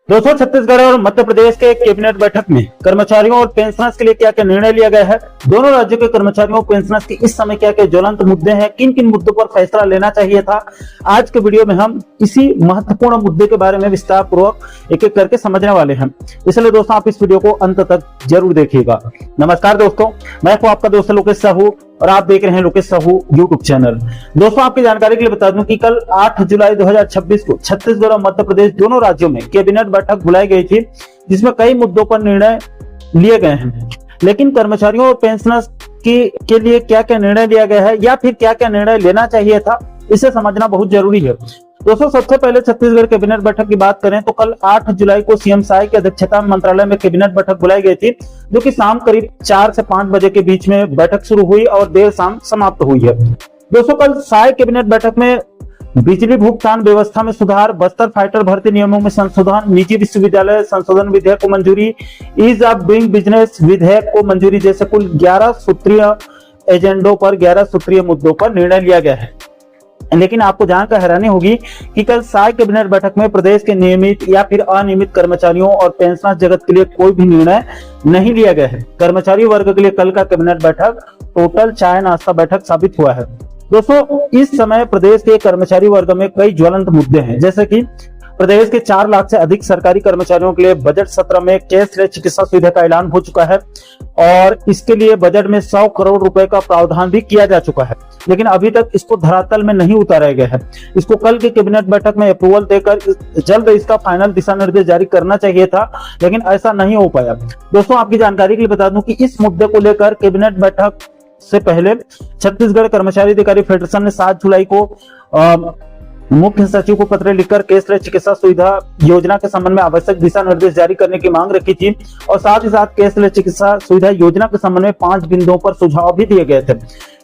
दोस्तों, छत्तीसगढ़ और मध्य प्रदेश के कैबिनेट बैठक में कर्मचारियों और पेंशनर्स के लिए क्या क्या निर्णय लिया गया है। दोनों राज्यों के कर्मचारियों और पेंशनर्स के इस समय क्या क्या ज्वलंत मुद्दे हैं, किन किन मुद्दों पर फैसला लेना चाहिए था, आज के वीडियो में हम इसी महत्वपूर्ण मुद्दे के बारे में विस्तार पूर्वक एक एक करके समझने वाले हैं। इसलिए दोस्तों, आप इस वीडियो को अंत तक जरूर देखिएगा। नमस्कार दोस्तों, मैं हूं आपका दोस्त लोकेश साहू और आप देख रहे हैं लोकेश साहू यूट्यूब चैनल। दोस्तों, आपकी जानकारी के लिए बता दूं कि कल 8 जुलाई 2026 को छत्तीसगढ़ और मध्य प्रदेश दोनों राज्यों में कैबिनेट बैठक बुलाई गई थी, जिसमें कई मुद्दों पर निर्णय लिए गए हैं। लेकिन कर्मचारियों और पेंशनर्स के लिए क्या क्या निर्णय लिया गया है या फिर क्या क्या निर्णय लेना चाहिए था, इसे समझना बहुत जरूरी है। दोस्तों, सबसे पहले छत्तीसगढ़ कैबिनेट बैठक की बात करें तो कल 8 जुलाई को सीएम साय की अध्यक्षता में मंत्रालय में कैबिनेट बैठक बुलाई गई थी, जो कि शाम करीब 4 से 5 बजे के बीच में बैठक शुरू हुई और देर शाम समाप्त हुई है। दोस्तों, कल साय कैबिनेट बैठक में बिजली भुगतान व्यवस्था में सुधार, बस्तर फाइटर भर्ती नियमों में संशोधन, निजी विश्वविद्यालय संशोधन विधेयक को मंजूरी, ईज ऑफ डूइंग बिजनेस विधेयक को मंजूरी जैसे कुल 11 सूत्रीय एजेंडों पर 11 सूत्रीय मुद्दों पर निर्णय लिया गया है। लेकिन आपको जानकर हैरानी होगी कि कल साय कैबिनेट बैठक में प्रदेश के नियमित या फिर अनियमित कर्मचारियों और पेंशनर्स जगत के लिए कोई भी निर्णय नहीं लिया गया है। कर्मचारी वर्ग के लिए कल का कैबिनेट बैठक टोटल चाय नाश्ता बैठक साबित हुआ है। दोस्तों, इस समय प्रदेश के कर्मचारी वर्ग में कई ज्वलंत मुद्दे हैं, जैसे कि प्रदेश के 4 लाख से अधिक सरकारी कर्मचारियों के लिए बजट सत्र में कैशलेस चिकित्सा सुविधा का ऐलान हो चुका है और इसके लिए बजट में 100 करोड़ रुपए का प्रावधान भी किया जा चुका है, लेकिन अभी तक इसको धरातल में नहीं उतारा गया है। इसको कल की कैबिनेट बैठक में अप्रूवल देकर जल्द इसका फाइनल दिशा निर्देश जारी करना चाहिए था, लेकिन ऐसा नहीं हो पाया। दोस्तों, आपकी जानकारी के लिए बता दूं कि इस मुद्दे को लेकर कैबिनेट बैठक से पहले छत्तीसगढ़ कर्मचारी अधिकारी फेडरेशन ने 7 जुलाई को मुख्य सचिव को पत्र लिखकर कैशलेस चिकित्सा सुविधा योजना के संबंध में आवश्यक दिशा निर्देश जारी करने की मांग रखी थी और साथ ही साथ कैशलेस चिकित्सा सुविधा योजना के संबंध में 5 बिंदुओं पर सुझाव भी दिए गए थे।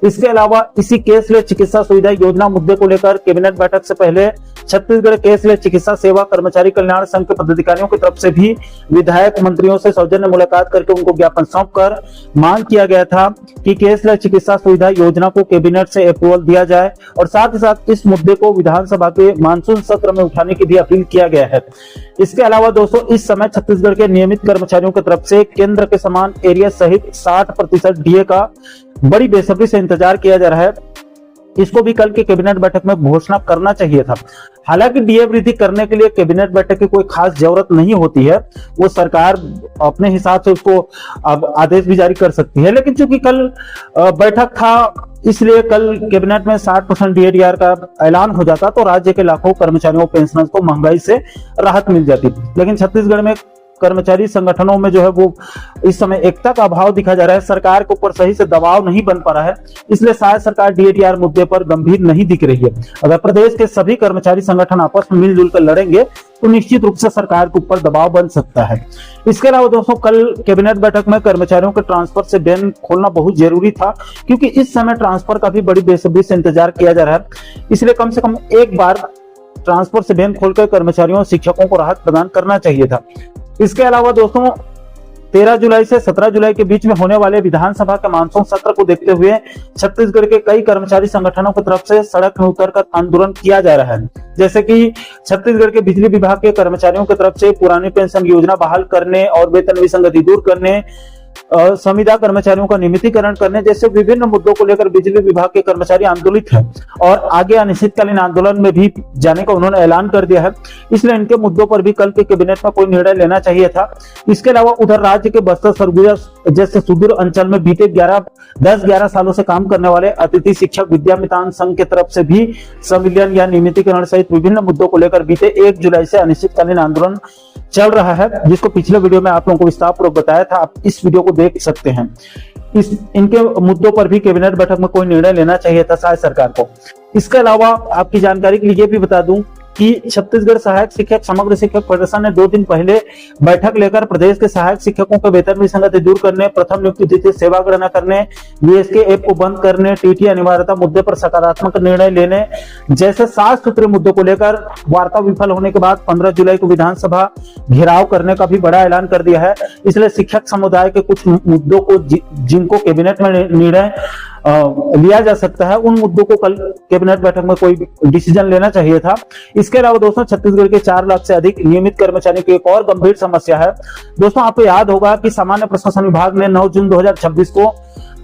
इसके अलावा इसी कैशलेस चिकित्सा सुविधा योजना मुद्दे को लेकर कैबिनेट बैठक से पहले छत्तीसगढ़ कैशलेस चिकित्सा सेवा कर्मचारी कल्याण संघ के पदाधिकारियों की तरफ से भी विधायक मंत्रियों से सौजन्य मुलाकात करके उनको ज्ञापन सौंपकर मांग किया गया था कि कैशलेस चिकित्सा सुविधा योजना को कैबिनेट से अप्रूवल दिया जाए और साथ ही साथ इस मुद्दे को विधानसभा के मानसून सत्र में उठाने की भी अपील किया गया है। इसके अलावा दोस्तों, इस समय छत्तीसगढ़ के नियमित कर्मचारियों की तरफ से केंद्र के समान एरिया सहित 60% डीए का बड़ी बेसब्री से इंतजार किया जा रहा है। इसको भी कल के कैबिनेट बैठक में घोषणा करना चाहिए था। हालांकि डीए वृद्धि करने के लिए कैबिनेट बैठक की कोई खास जरूरत नहीं होती है, वो सरकार अपने हिसाब से उसको अब आदेश भी जारी कर सकती है, लेकिन चूंकि कल बैठक था इसलिए कल कैबिनेट में 60% डीएडीआर का ऐलान हो जाता तो राज्य के लाखों कर्मचारियों पेंशनर्स को महंगाई से राहत मिल जाती। लेकिन छत्तीसगढ़ में कर्मचारी संगठनों में जो है वो इस समय एकता का अभाव दिखा जा रहा है, सरकार के ऊपर सही से दबाव नहीं बन पा रहा है, इसलिए शायद सरकार डीएडीआर मुद्दे पर गंभीर नहीं दिख रही है। अगर प्रदेश के सभी कर्मचारी संगठन आपस में मिलजुल कर लड़ेंगे तो निश्चित रूप से सरकार के ऊपर दबाव बन सकता है। इसके अलावा दोस्तों, कल कैबिनेट बैठक में कर्मचारियों के ट्रांसफर से बैंक खोलना बहुत जरूरी था, क्योंकि इस समय ट्रांसफर का भी बड़ी बेसब्री से इंतजार किया जा रहा है। इसलिए कम से कम एक बार ट्रांसफर से बैंक खोलकर कर्मचारियों और शिक्षकों को राहत प्रदान करना चाहिए था। इसके अलावा दोस्तों, 13 जुलाई से 17 जुलाई के बीच में होने वाले विधानसभा के मानसून सत्र को देखते हुए छत्तीसगढ़ के कई कर्मचारी संगठनों की तरफ से सड़क में उतरकर आंदोलन किया जा रहा है। जैसे कि छत्तीसगढ़ के बिजली विभाग के कर्मचारियों की तरफ से पुरानी पेंशन योजना बहाल करने और वेतन विसंगति दूर करने, संविदा कर्मचारियों का नियमितीकरण करने जैसे विभिन्न मुद्दों को लेकर बिजली विभाग के कर्मचारी आंदोलित हैं और आगे अनिश्चितकालीन आंदोलन में भी जाने का उन्होंने ऐलान कर दिया है। इसलिए इनके मुद्दों पर भी कल के कैबिनेट में कोई निर्णय लेना चाहिए था। इसके अलावा उधर राज्य के बस्तर सरगुजा जैसे सुदूर अंचल में बीते 10-11 सालों से काम करने वाले अतिथि शिक्षक विद्यामितान संघ की तरफ से भी संविलियन या नियमितीकरण सहित विभिन्न मुद्दों को लेकर बीते 1 जुलाई से अनिश्चितकालीन आंदोलन चल रहा है, जिसको पिछले वीडियो में आप लोगों को विस्तारपूर्वक बताया था। आप इस वीडियो को देख सकते हैं। इनके मुद्दों पर भी कैबिनेट बैठक में कोई निर्णय लेना चाहिए था शायद सरकार को। इसके अलावा आपकी जानकारी के लिए भी बता दूं कि छत्तीसगढ़ सहायक शिक्षक समग्र शिक्षक फेडरेशन ने 2 दिन पहले बैठक लेकर प्रदेश के सहायक शिक्षकों के वेतन विसंगति दूर करने, प्रथम नियुक्ति तिथि सेवा गणना करने, बीएसके ऐप को बंद करने, टीटी अनिवार्यता मुद्दे पर सकारात्मक निर्णय लेने जैसे 7 सूत्रीय मुद्दों को लेकर वार्ता विफल होने के बाद 15 जुलाई को विधानसभा घेराव करने का भी बड़ा ऐलान कर दिया है। इसलिए शिक्षक समुदाय के कुछ मुद्दों को जिनको कैबिनेट में निर्णय लिया जा सकता है, उन मुद्दों को कल कैबिनेट बैठक में कोई डिसीजन लेना चाहिए था। इसके अलावा दोस्तों छत्तीसगढ़ के 4 लाख से अधिक नियमित कर्मचारियों की एक और गंभीर समस्या है। दोस्तों आपको याद होगा कि सामान्य प्रशासन विभाग ने 9 जून 2026 को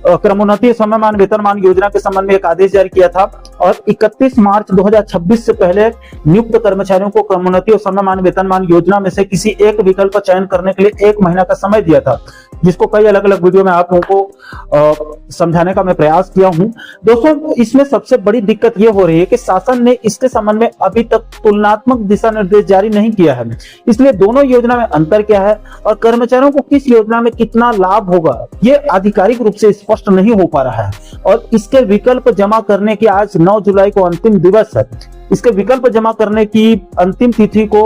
क्रमोन्नति समयमान वेतनमान योजना के संबंध में एक आदेश जारी किया था और 31 मार्च 2026 से पहले नियुक्त कर्मचारियों को क्रमोन्नति और समयमान वेतनमान योजना में से किसी एक विकल्प का चयन करने के लिए 1 महीना का समय दिया था, जिसको कई अलग अलग वीडियो में आप लोगों को समझाने का मैं प्रयास किया हूं। दोस्तों इसमें सबसे बड़ी दिक्कत यह हो रही है कि शासन ने इसके संबंध में अभी तक तुलनात्मक दिशा निर्देश जारी नहीं किया है, इसलिए दोनों योजना में अंतर क्या है और कर्मचारियों को किस योजना में कितना लाभ होगा ये आधिकारिक रूप से स्पष्ट नहीं हो पा रहा है। और इसके विकल्प जमा करने की आज 9 जुलाई को अंतिम दिवस है। इसके विकल्प जमा करने की अंतिम तिथि को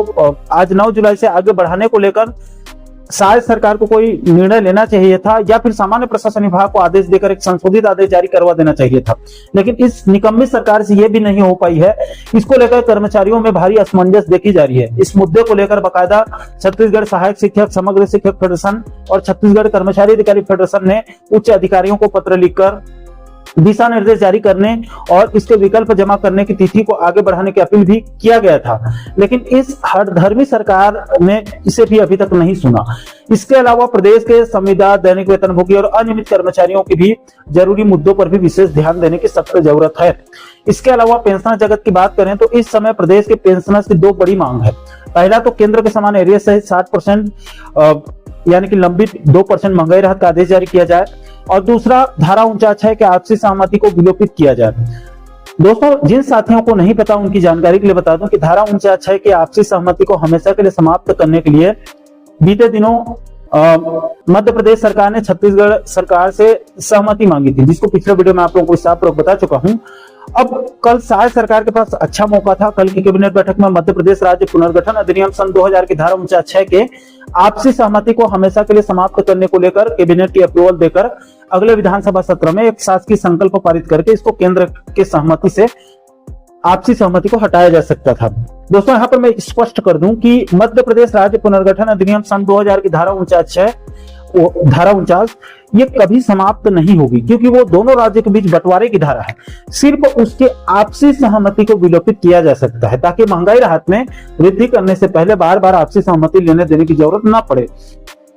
आज 9 जुलाई से आगे बढ़ाने को लेकर शायद सरकार को कोई निर्णय लेना चाहिए था या फिर सामान्य प्रशासन विभाग को आदेश देकर एक संशोधित आदेश जारी करवा देना चाहिए था, लेकिन इस निकम्मी सरकार से यह भी नहीं हो पाई है। इसको लेकर कर्मचारियों में भारी असमंजस देखी जा रही है। इस मुद्दे को लेकर बाकायदा छत्तीसगढ़ सहायक शिक्षक, समग्र शिक्षक फेडरेशन और छत्तीसगढ़ कर्मचारी अधिकारी फेडरेशन ने उच्च अधिकारियों को पत्र लिखकर दिशा निर्देश जारी करने और इसके विकल्प जमा करने की तिथि को आगे बढ़ाने की अपील भी किया गया था, लेकिन इस हठधर्मी सरकार ने इसे भी अभी तक नहीं सुना। इसके अलावा प्रदेश के संविदा, दैनिक वेतनभोगी और अनियमित कर्मचारियों की भी जरूरी मुद्दों पर भी विशेष ध्यान देने की सख्त जरूरत है। इसके अलावा पेंशन जगत की बात करें तो इस समय प्रदेश के पेंशनर्स की 2 बड़ी मांग है। पहला तो केंद्र के समान एरियर्स सहित 60% यानी कि लंबित 2% महंगाई राहत का आदेश जारी किया जाए और दूसरा धारा 49 के आपसी सहमति को विलोपित किया जाए। दोस्तों जिन साथियों को नहीं पता उनकी जानकारी के लिए बता दूं कि धारा 49 के आपसी सहमति को हमेशा के लिए समाप्त करने के लिए बीते दिनों मध्य प्रदेश सरकार ने छत्तीसगढ़ सरकार से सहमति मांगी थी, जिसको पिछले वीडियो में आप लोगों को साफ बता चुका हूं। अब कल शायद सरकार के पास अच्छा मौका था। कल की कैबिनेट बैठक में मध्य प्रदेश राज्य पुनर्गठन अधिनियम सन 2000 की धारा 49 के आपसी सहमति को हमेशा के लिए समाप्त करने को लेकर कैबिनेट की अप्रूवल देकर अगले विधानसभा सत्र में एक शासकीय संकल्प पारित करके इसको केंद्र के सहमति से आपसी सहमति को हटाया जा सकता था। दोस्तों यहाँ पर मैं स्पष्ट कर दूं कि मध्य प्रदेश राज्य पुनर्गठन अधिनियम सन 2000 की धारा 49 ये कभी समाप्त नहीं होगी, क्योंकि वो दोनों राज्यों के बीच बंटवारे की धारा है। सिर्फ उसके आपसी सहमति को विलोपित किया जा सकता है ताकि महंगाई राहत में वृद्धि करने से पहले बार बार आपसी सहमति लेने देने की जरूरत ना पड़े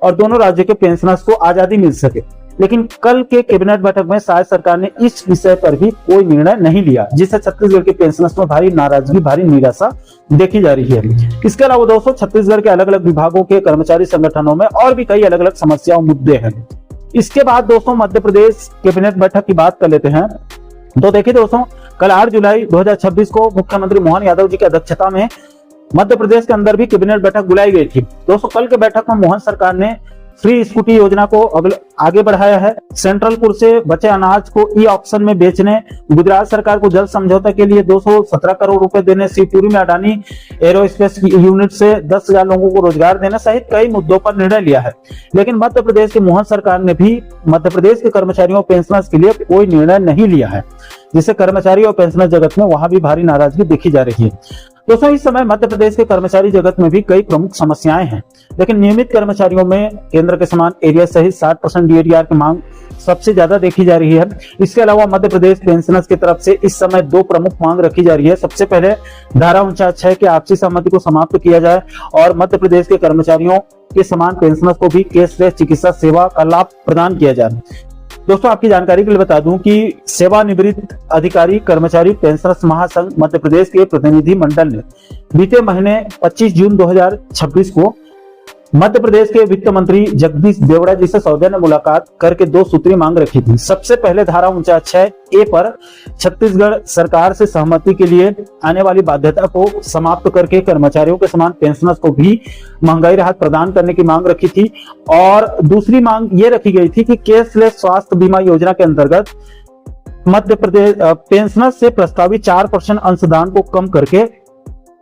और दोनों राज्यों के पेंशनर्स को आजादी मिल सके। लेकिन कल के कैबिनेट बैठक में शायद सरकार ने इस विषय पर भी कोई निर्णय नहीं लिया, जिससे छत्तीसगढ़ के पेंशनर्स में भारी नाराजगी, भारी निराशा देखी जा रही है। इसके अलावा दोस्तों छत्तीसगढ़ के अलग अलग विभागों के कर्मचारी संगठनों में और भी कई अलग अलग समस्याओं, मुद्दे हैं। इसके बाद दोस्तों मध्य प्रदेश कैबिनेट बैठक की बात कर लेते हैं। तो देखिए दोस्तों, कल 8 जुलाई 2026 को मुख्यमंत्री मोहन यादव जी की अध्यक्षता में मध्य प्रदेश के अंदर भी कैबिनेट बैठक बुलाई गई थी। दोस्तों कल के बैठक में मोहन सरकार ने फ्री स्कूटी योजना को आगे बढ़ाया है। सेंट्रल पुर से बचे अनाज को ई ऑक्शन में बेचने, गुजरात सरकार को जल समझौते के लिए 217 करोड़ रुपए देने, शिवपुरी में अडानी एरोस्पेस यूनिट से 10,000 लोगों को रोजगार देने सहित कई मुद्दों पर निर्णय लिया है। लेकिन मध्य प्रदेश की मोहन सरकार ने भी मध्य प्रदेश के कर्मचारियों और पेंशनर्स के लिए कोई निर्णय नहीं लिया है, जिससे कर्मचारी और पेंशनर जगत में वहां भी भारी नाराजगी देखी जा रही है। दोस्तों इस समय मध्य प्रदेश के कर्मचारी जगत में भी कई प्रमुख समस्याएं हैं, लेकिन नियमित कर्मचारियों में केंद्र के समान एरिया सहित 60% डीएडीआर की मांग सबसे ज्यादा देखी जा रही है। इसके अलावा मध्य प्रदेश पेंशनर्स की तरफ से इस समय 2 प्रमुख मांग रखी जा रही है। सबसे पहले धारा 49 के आपसी सहमति को समाप्त किया जाए और मध्य प्रदेश के कर्मचारियों के समान पेंशनर्स को भी कैशलेस चिकित्सा सेवा का लाभ प्रदान किया जाए। दोस्तों आपकी जानकारी के लिए बता दूं कि सेवानिवृत्त अधिकारी कर्मचारी पेंशनर्स महासंघ मध्य प्रदेश के प्रतिनिधि मंडल ने बीते महीने 25 जून 2026 को मध्य प्रदेश के वित्त मंत्री जगदीश देवड़ा जी से सौजन्य मुलाकात करके 2 सूत्री मांग रखी थी। सबसे पहले धारा 49A पर छत्तीसगढ़ सरकार से सहमति के लिए आने वाली बाध्यता को समाप्त करके कर्मचारियों के समान पेंशनर्स को भी महंगाई राहत प्रदान करने की मांग रखी थी और दूसरी मांग ये रखी गई थी कि कैशलेस स्वास्थ्य बीमा योजना के अंतर्गत मध्य प्रदेश पेंशनर्स से प्रस्तावित 4% अंशदान को कम करके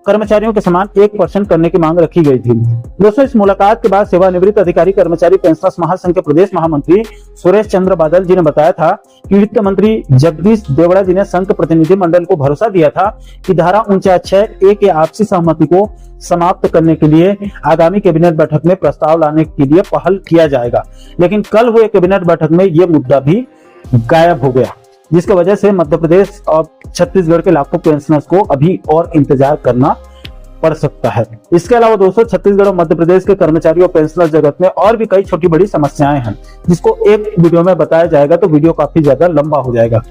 कर्मचारियों के समान 1% करने की मांग रखी गई थी। दोस्तों इस मुलाकात के बाद सेवानिवृत्त अधिकारी कर्मचारी पेंशनर्स महासंघ के प्रदेश महामंत्री सुरेश चंद्र बादल जी ने बताया था कि वित्त मंत्री जगदीश देवड़ा जी ने संघ प्रतिनिधि मंडल को भरोसा दिया था कि धारा 49A के आपसी सहमति को समाप्त करने के लिए आगामी कैबिनेट बैठक में प्रस्ताव लाने के लिए पहल किया जाएगा। लेकिन कल हुए कैबिनेट बैठक में यह मुद्दा भी गायब हो गया। जिसकी वजह से मध्य प्रदेश और छत्तीसगढ़ के लाखों पेंशनर्स को अभी और इंतजार करना पड़ सकता है। इसके अलावा दोस्तों छत्तीसगढ़ और मध्य प्रदेश के कर्मचारी और पेंशनर जगत में और भी कई छोटी बड़ी समस्याएं हैं, जिसको एक वीडियो में बताया जाएगा तो वीडियो काफी ज्यादा लंबा हो जाएगा।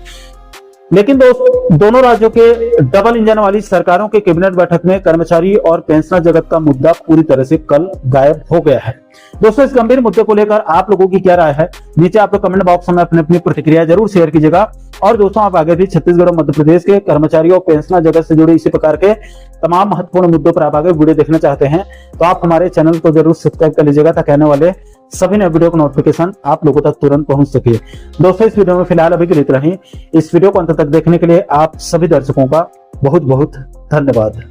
लेकिन दोस्तों दोनों राज्यों के डबल इंजन वाली सरकारों के कैबिनेट बैठक में कर्मचारी और पेंशनर जगत का मुद्दा पूरी तरह से कल गायब हो गया है। दोस्तों इस गंभीर मुद्दे को लेकर आप लोगों की क्या राय है, नीचे आप लोग कमेंट बॉक्स में अपनी अपनी प्रतिक्रिया जरूर शेयर कीजिएगा। और दोस्तों आप आगे भी छत्तीसगढ़ और मध्य प्रदेश के कर्मचारियों और पेंशनर जगत से जुड़े इसी प्रकार के तमाम महत्वपूर्ण मुद्दों पर आप आगे वीडियो देखना चाहते हैं तो आप हमारे चैनल को जरूर सब्सक्राइब कर लीजिएगा, ताकि आने वाले सभी नए वीडियो का नोटिफिकेशन आप लोगों तक तुरंत पहुंच सके। दोस्तों इस वीडियो में फिलहाल अभी के लिए इतना ही। इस वीडियो को अंत तक देखने के लिए आप सभी दर्शकों का बहुत बहुत धन्यवाद।